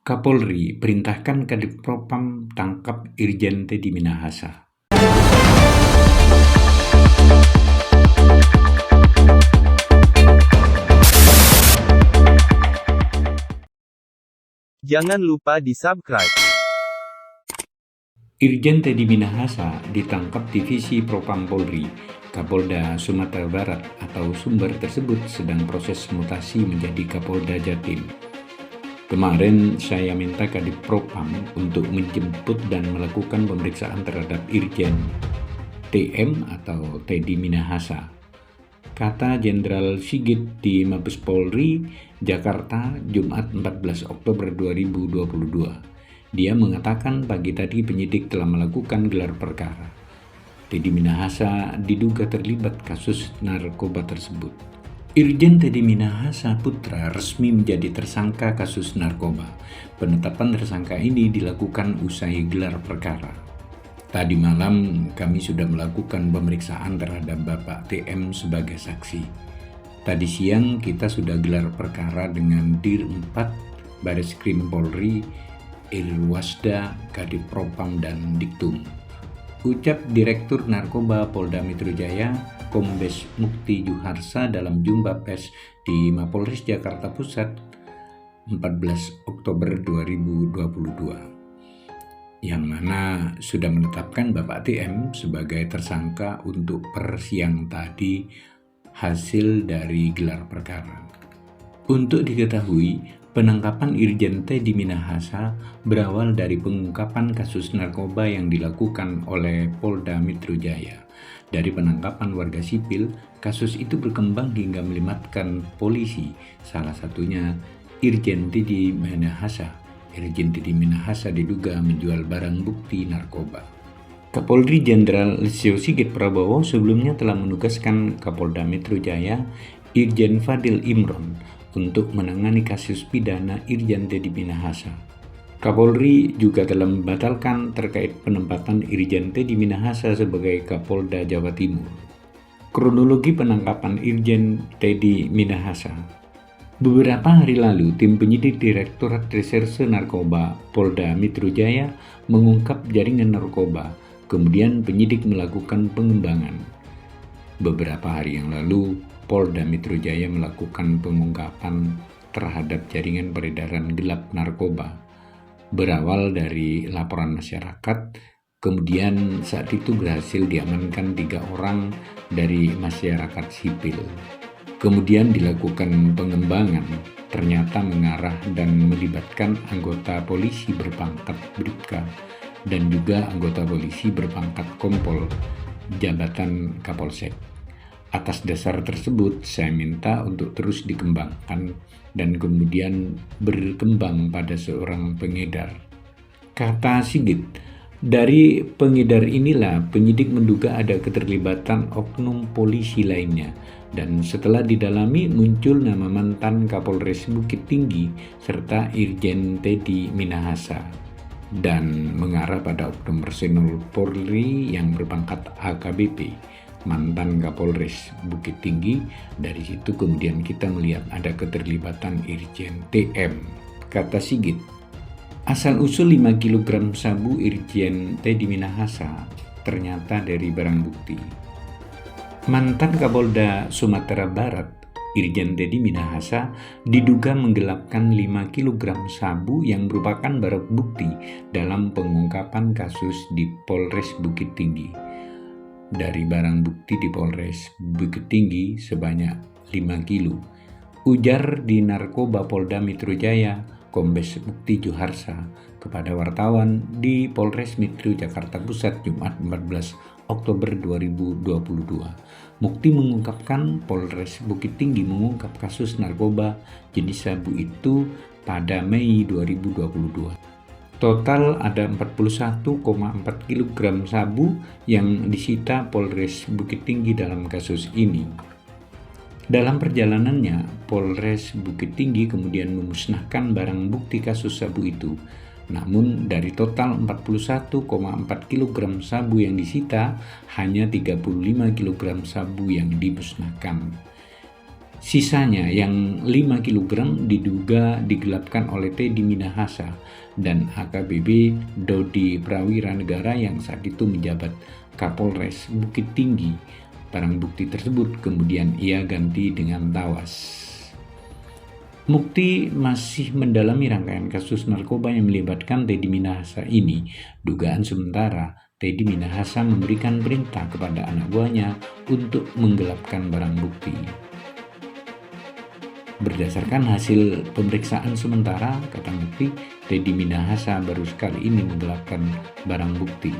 Kapolri perintahkan Kadipropam tangkap Irjen Teddy Minahasa. Jangan lupa di-subscribe. Irjen Teddy Minahasa ditangkap Divisi Propam Polri, Kapolda Sumatera Barat atau Sumber tersebut sedang proses mutasi menjadi Kapolda Jatim. Kemarin saya minta Kadipropam untuk menjemput dan melakukan pemeriksaan terhadap Irjen TM atau Teddy Minahasa, kata Jenderal Sigit di Mabes Polri, Jakarta, Jumat 14 Oktober 2022. Dia mengatakan pagi tadi penyidik telah melakukan gelar perkara. Teddy Minahasa diduga terlibat kasus narkoba tersebut. Irjen Teddy Minahasa Putra resmi menjadi tersangka kasus narkoba. Penetapan tersangka ini dilakukan usai gelar perkara. Tadi malam kami sudah melakukan pemeriksaan terhadap Bapak TM sebagai saksi. Tadi siang kita sudah gelar perkara dengan Dir 4 Bareskrim Polri, Irwasda, Kadipropam, dan Diktum. Ucap Direktur Narkoba Polda Metro Jaya, Kombes Mukti Juharsa dalam jumpa pers di Mapolres Jakarta Pusat 14 Oktober 2022, yang mana sudah menetapkan Bapak TM sebagai tersangka untuk per siang tadi hasil dari gelar perkara. Untuk diketahui, penangkapan Irjen Teddy Minahasa berawal dari pengungkapan kasus narkoba yang dilakukan oleh Polda Metro Jaya. Dari penangkapan warga sipil, kasus itu berkembang hingga melibatkan polisi, salah satunya Irjen Teddy Minahasa. Irjen Teddy Minahasa diduga menjual barang bukti narkoba. Kapolri Jenderal Listio Sigit Prabowo sebelumnya telah menugaskan Kapolda Metro Jaya Irjen Fadil Imron untuk menangani kasus pidana Irjen Teddy Minahasa. Kapolri juga telah membatalkan terkait penempatan Irjen Teddy Minahasa sebagai Kapolda Jawa Timur. Kronologi penangkapan Irjen Teddy Minahasa. Beberapa hari lalu, tim penyidik Direktorat Reserse Narkoba Polda Metro Jaya mengungkap jaringan narkoba. Kemudian penyidik melakukan pengembangan. Beberapa hari yang lalu, Polda Metro Jaya melakukan pengungkapan terhadap jaringan peredaran gelap narkoba. Berawal dari laporan masyarakat, kemudian saat itu berhasil diamankan 3 orang dari masyarakat sipil. Kemudian dilakukan pengembangan, ternyata mengarah dan melibatkan anggota polisi berpangkat Bribka dan juga anggota polisi berpangkat Kompol, jabatan Kapolsek. Atas dasar tersebut, saya minta untuk terus dikembangkan dan kemudian berkembang pada seorang pengedar. Kata Sigit, dari pengedar inilah penyidik menduga ada keterlibatan oknum polisi lainnya. Dan setelah didalami muncul nama mantan Kapolres Bukit Tinggi serta Irjen Teddy Minahasa. Dan mengarah pada oknum personel Polri yang berpangkat AKBP. Mantan Kapolres Bukit Tinggi. Dari situ kemudian kita melihat ada keterlibatan Irjen TM, kata Sigit. Asal-usul 5 kg sabu Irjen Teddy Minahasa ternyata dari barang bukti. Mantan Kapolda Sumatera Barat, Irjen Teddy Minahasa diduga menggelapkan 5 kg sabu yang merupakan barang bukti dalam pengungkapan kasus di Polres Bukit Tinggi. Dari barang bukti di Polres Bukit Tinggi sebanyak 5 kilo. Ujar di Narkoba Polda Metro Jaya, Kombes Mukti Juharsa kepada wartawan di Polres Metro Jakarta Pusat Jumat 14 Oktober 2022. Mukti mengungkapkan Polres Bukit Tinggi mengungkap kasus narkoba jenis sabu itu pada Mei 2022. Total ada 41,4 kg sabu yang disita Polres Bukit Tinggi dalam kasus ini. Dalam perjalanannya, Polres Bukit Tinggi kemudian memusnahkan barang bukti kasus sabu itu. Namun dari total 41,4 kg sabu yang disita, hanya 35 kg sabu yang dimusnahkan. Sisanya yang 5 kg diduga digelapkan oleh Teddy Minahasa dan AKBP Dodi Prawira Negara yang saat itu menjabat Kapolres Bukit Tinggi. Barang bukti tersebut kemudian ia ganti dengan tawas. Mukti masih mendalami rangkaian kasus narkoba yang melibatkan Teddy Minahasa ini. Dugaan sementara, Teddy Minahasa memberikan perintah kepada anak buahnya untuk menggelapkan barang bukti. Berdasarkan hasil pemeriksaan sementara, kata Mukti, Teddy Minahasa baru sekali ini menggelapkan barang bukti.